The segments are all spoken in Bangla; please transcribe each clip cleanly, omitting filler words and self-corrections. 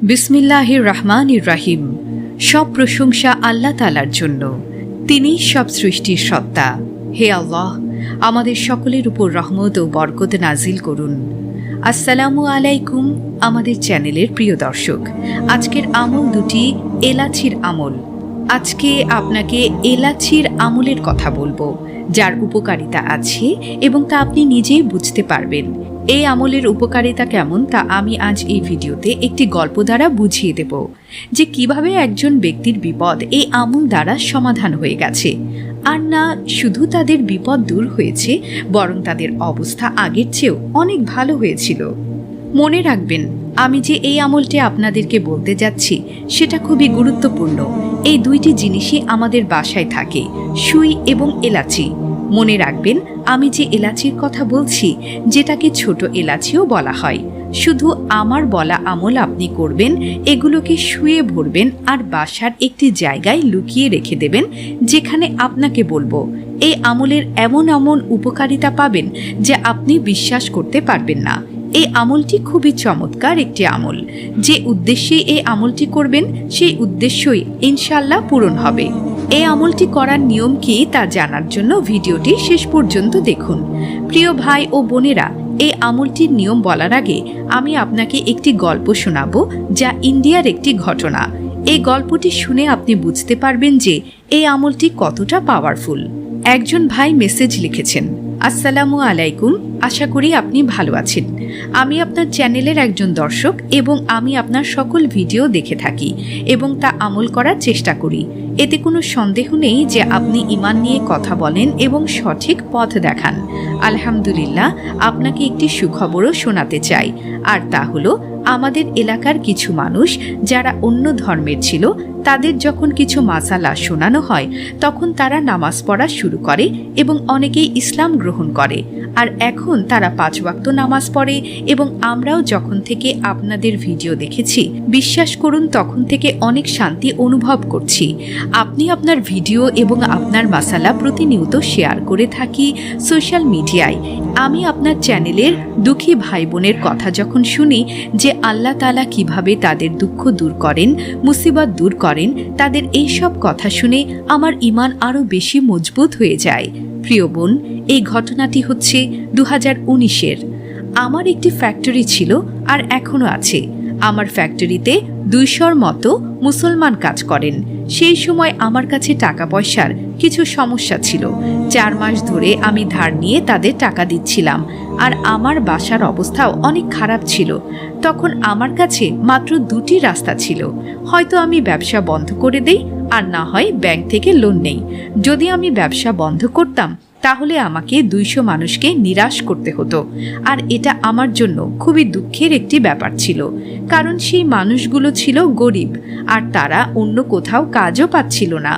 বিসমিল্লাহির রহমানির রহিম। সব প্রশংসা আল্লাহ তাআলার জন্য, তিনি সব সৃষ্টির সত্তা। হে আল্লাহ, আমাদের সকলের উপর রহমত ও বরকত নাজিল করুন। আসসালামু আলাইকুম আমাদের চ্যানেলের প্রিয় দর্শক। আজকের আমল দুটি এলাচির আমল। আজকে আপনাকে এলাচির আমলের কথা বলবো, যার উপকারিতা আছে এবং তা আপনি নিজেই বুঝতে পারবেন। এই আমলের উপকারিতা কেমন তা আমি আজ এই ভিডিওতে একটি গল্প দ্বারা বুঝিয়ে দেব, যে কিভাবে একজন ব্যক্তির বিপদ এই আমল দ্বারা সমাধান হয়ে গেছে। আর না শুধু তাদের বিপদ দূর হয়েছে, বরং তাদের অবস্থা আগের চেয়েও অনেক ভালো হয়েছিল। মনে রাখবেন, আমি যে এই আমলটি আপনাদেরকে বলতে যাচ্ছি সেটা খুবই গুরুত্বপূর্ণ। এই দুইটি জিনিসই আমাদের বাসায় থাকে, সুই এবং এলাচি। মনে রাখবেন, আমি যে এলাচির কথা বলছি, যেটাকে ছোট এলাচিও বলা হয়। শুধু আমার বলা আমল আপনি করবেন, এগুলোকে শুয়ে ভরবেন আর বাসার একটি জায়গায় লুকিয়ে রেখে দেবেন, যেখানে আপনাকে বলবো। এই আমলের এমন এমন উপকারিতা পাবেন যে আপনি বিশ্বাস করতে পারবেন না। এই আমলটি খুবই চমৎকার একটি আমল। যে উদ্দেশ্যে এই আমলটি করবেন, সেই উদ্দেশ্যই ইনশাল্লাহ পূরণ হবে। এই আমলটি করার নিয়ম কি তা জানার জন্য ভিডিওটি শেষ পর্যন্ত দেখুন। প্রিয় ভাই ও বোনেরা, এই আমলটির নিয়ম বলার আগে আমি আপনাকে একটি গল্প শোনাবো, যা ইন্ডিয়ার একটি ঘটনা। এই গল্পটি শুনে আপনি বুঝতে পারবেন যে এই আমলটি কতটা পাওয়ারফুল। একজন ভাই মেসেজ লিখেছেন, আসসালামু আলাইকুম, আশা করি আপনি ভালো আছেন। আমি আপনার চ্যানেলের একজন দর্শক এবং আমি আপনার সকল ভিডিও দেখে থাকি এবং তা আমল করার চেষ্টা করি। এতে কোনো সন্দেহ নেই যে আপনি ঈমান নিয়ে কথা বলেন এবং সঠিক পথ দেখান। আলহামদুলিল্লাহ, আপনাকে একটি সুখবরও শোনাতে চাই, আর তা হলো আমাদের এলাকার কিছু মানুষ যারা অন্য ধর্মের ছিল, তাদের যখন কিছু মাসালা শোনানো হয়, তখন তারা নামাজ পড়া শুরু করে এবং অনেকেই ইসলাম গ্রহণ করে। আর এখন তারা 5 ওয়াক্ত নামাজ পড়ে এবং আমরাও যখন থেকে আপনাদের ভিডিও দেখেছি, বিশ্বাস করুন তখন থেকে অনেক শান্তি অনুভব করছি। আপনি আপনার ভিডিও এবং আপনার মাসালা প্রতিনিয়ত শেয়ার করে থাকি সোশ্যাল মিডিয়ায়। আমি আপনার চ্যানেলের দুঃখী ভাই বোনের কথা যখন শুনি যে আল্লাহ তাআলা কিভাবে তাদের দুঃখ দূর করেন, মুসিবত দূর করেন, তাদের এই সব কথা শুনে আমার ঈমান আরও বেশি মজবুত হয়ে যায়। প্রিয় বোন, এই ঘটনাটি হচ্ছে 2019-এর। আমার একটি ফ্যাক্টরি ছিল আর এখনও আছে। আমার ফ্যাক্টরিতে 200-র মতো মুসলমান কাজ করেন। সেই সময় আমার কাছে টাকা পয়সার কিছু সমস্যা ছিল। 4 মাস ধরে আমি ধার নিয়ে তাদের টাকা দিচ্ছিলাম, আর আমার বাসার অবস্থাও অনেক খারাপ ছিল। তখন আমার কাছে মাত্র 2টি রাস্তা ছিল, হয়তো আমি ব্যবসা বন্ধ করে দেই, আর না হয় ব্যাংক থেকে লোন নেই। যদি আমি ব্যবসা বন্ধ করতাম, তাহলে আমাকে 200 মানুষকে নিরাশ করতে হতো, আর এটা আমার জন্য খুবই দুঃখের একটি ব্যাপার ছিল। কারণ সেই মানুষগুলো ছিল গরিব, আর তারা অন্য কোথাও কাজও পাচ্ছিল না।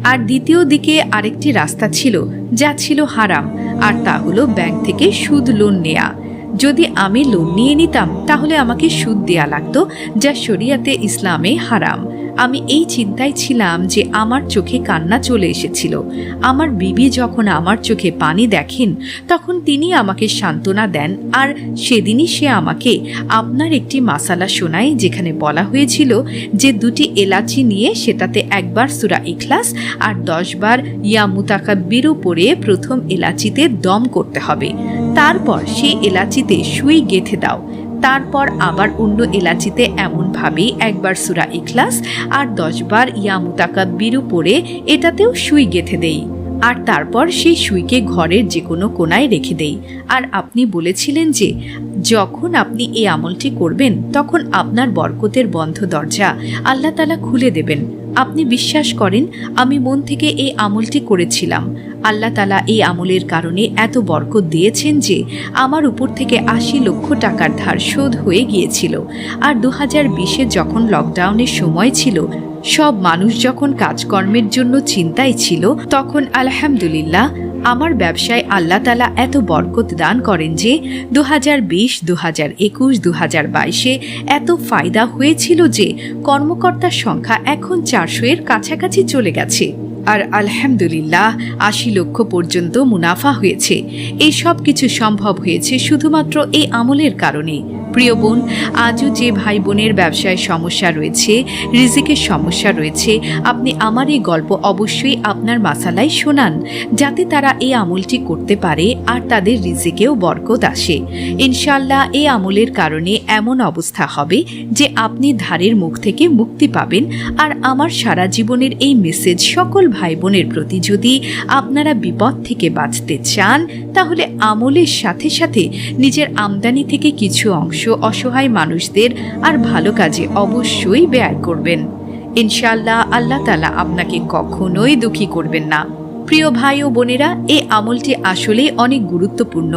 আর দ্বিতীয় দিকে আরেকটি রাস্তা ছিল, যা ছিল হারাম, আর তা হলো ব্যাংক থেকে সুদ লোন নেয়া। যদি আমি লোন নিয়ে নিতাম, তাহলে আমাকে সুদ দেয়া লাগতো, যা শরিয়াতে ইসলামে হারাম। আমি এই চিন্তায় ছিলাম যে আমার চোখে কান্না চলে এসেছিল। আমার বিবি যখন আমার চোখে পানি দেখেন, তখন তিনি আমাকে সান্ত্বনা দেন, আর সেদিনই সে আমাকে আপনার একটি মাসালা শোনায়, যেখানে বলা হয়েছিল যে 2টি এলাচি নিয়ে সেটাতে 1 বার সূরা ইখলাস আর 10 বার ইয়া মুতাকাব্বিরু পড়ে প্রথম এলাচিতে দম করতে হবে। তারপর সেই এলাচিতে সুই গেঁথে দাও। তারপর আবার অন্য এলাচিতে এমনভাবেই 1 বার সূরা ইখলাস আর 10 বার ইয়া মুতাকাব্বিরু পড়ে এটাতেও সুই গেঁথে দেই, আর তারপর সেই সুইকে ঘরের যে কোনো কোনায় রেখে দেই। আর আপনি বলেছিলেন যে যখন আপনি এই আমলটি করবেন, তখন আপনার বরকতের বন্ধ দরজা আল্লাহ তাআলা খুলে দেবেন। আপনি বিশ্বাস করেন, আমি মন থেকে এই আমলটি করেছিলাম। আল্লাহ তাআলা এই আমলের কারণে এত বরকত দিয়েছেন যে আমার উপর থেকে 80 লক্ষ টাকার ধার শোধ হয়ে গিয়েছিল। আর 2020-এ যখন লকডাউনের সময় ছিল, সব মানুষ যখন কাজকর্মের জন্য চিন্তায় ছিল, তখন আলহামদুলিল্লাহ আমার ব্যবসায় আল্লাহ তাআলা এত বরকত দান করেন যে 2020, 2021, 2022-এ এত ফায়দা হয়েছিল যে কর্মকর্তার সংখ্যা এখন 400-এর কাছাকাছি চলে গেছে। আর আলহামদুলিল্লাহ 80 লক্ষ পর্যন্ত মুনাফা হয়েছে। এই সব কিছু সম্ভব হয়েছে শুধুমাত্র এই আমলের কারণে। প্রিয় বোন, আজও যে ভাই বোনের ব্যবসায় সমস্যা রয়েছে, রিজিকের সমস্যা রয়েছে, আপনি আমার এই গল্প অবশ্যই আপনার মাসালায় শোনান, যাতে তারা এই আমলটি করতে পারে আর তাদের রিজিকেও বরকত আসে। ইনশাআল্লাহ এই আমলের কারণে এমন অবস্থা হবে যে আপনি ধারের মুখ থেকে মুক্তি পাবেন। আর আমার সারা জীবনের এই মেসেজ সকল ভাই বোনের প্রতি, যদি আপনারা বিপদ থেকে বাঁচতে চান তাহলে আমলের সাথে সাথে নিজের আমদানি থেকে কিছু অংশ অসহায় মানুষদের আর ভালো কাজে অবশ্যই ব্যয় করবেন। ইনশাআল্লাহ আল্লাহ তাআলা আপনাকে কখনোই দুঃখী করবেন না। প্রিয় ভাই ও বোনেরা, এই আমলটি আসলেই অনেক গুরুত্বপূর্ণ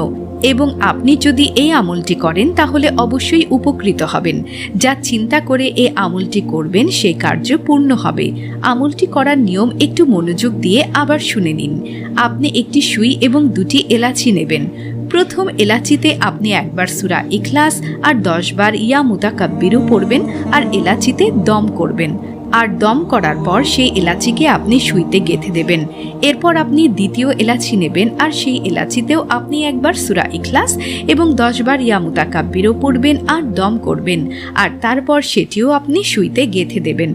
এবং আপনি যদি এই আমলটি করেন তাহলে অবশ্যই উপকৃত হবেন। যা চিন্তা করে এই আমলটি করবেন সেই কার্য পূর্ণ হবে। আমলটি করার নিয়ম একটু মনোযোগ দিয়ে আবার শুনে নিন। আপনি একটি সুই এবং 2টি এলাচি নেবেন। প্রথম এলাচিতে আপনি একবার সূরা ইখলাস আর 10 বার ইয়া মুতাকাব্বিরু পড়বেন আর এলাচিতে দম করবেন। আর দম করার পর সেই এলাচিকে আপনি সুইতে গেঁথে দেবেন। এরপর আপনি দ্বিতীয় এলাচি নেবেন আর সেই এলাচিতেও আপনি একবার সূরা ইখলাস এবং 10 বার ইয়া মুতাকাব্বিরু পড়বেন আর দম করবেন। আর তারপর সেটিও আপনি সুইতে গেঁথে দেবেন।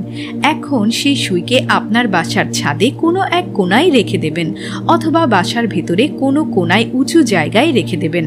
এখন সেই সুইকে আপনার বাসার ছাদে কোনো এক কোণায় রেখে দেবেন, অথবা বাসার ভেতরে কোনো কোণায় উঁচু জায়গায় রেখে দেবেন।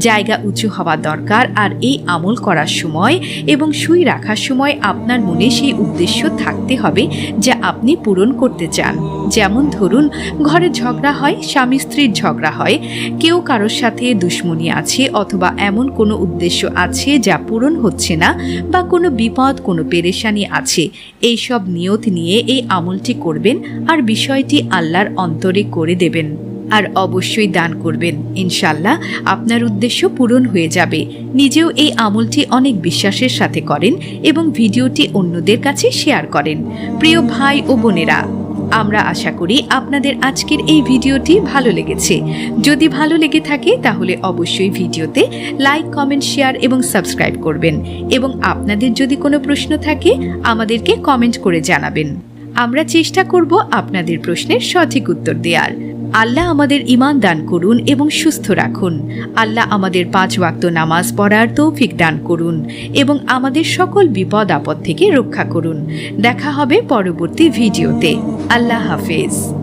জায়গা উঁচু হওয়া দরকার। আর এই আমল করার সময় এবং সুই রাখার সময় আপনার মনে সেই উদ্দেশ্য থাকতে হবে যা আপনি পূরণ করতে চান। যেমন ধরুন, ঘরে ঝগড়া হয়, স্বামী স্ত্রীর ঝগড়া হয়, কেউ কারোর সাথে দুশ্মনী আছে, অথবা এমন কোনো উদ্দেশ্য আছে যা পূরণ হচ্ছে না, বা কোনো বিপদ, কোনো পেরেশানি আছে। এই সব নিয়ত নিয়ে এই আমলটি করবেন আর বিষয়টি আল্লাহর অন্তরে করে দেবেন। আর অবশ্যই দান করবেন। ইনশাআল্লাহ আপনার উদ্দেশ্য পূরণ হয়ে যাবে। নিজেও এই আমলটি অনেক বিশ্বাসের সাথে করেন এবং ভিডিওটি অন্যদের কাছে শেয়ার করেন। প্রিয় ভাই ও বোনেরা, আমরা আশা করি আপনাদের আজকের এই ভিডিওটি ভালো লেগেছে। যদি ভালো লেগে থাকে তাহলে অবশ্যই ভিডিওতে লাইক, কমেন্ট, শেয়ার এবং সাবস্ক্রাইব করবেন। এবং আপনাদের যদি কোনো প্রশ্ন থাকে আমাদেরকে কমেন্ট করে জানাবেন। আমরা চেষ্টা করব আপনাদের প্রশ্নের সঠিক উত্তর দেওয়ার। আল্লাহ আমাদের ঈমান দান করুন এবং সুস্থ রাখুন। আল্লাহ আমাদের 5 ওয়াক্ত নামাজ পড়ার তৌফিক দান করুন এবং আমাদের সকল বিপদ আপদ থেকে রক্ষা করুন। দেখা হবে পরবর্তী ভিডিওতে। আল্লাহ হাফেজ।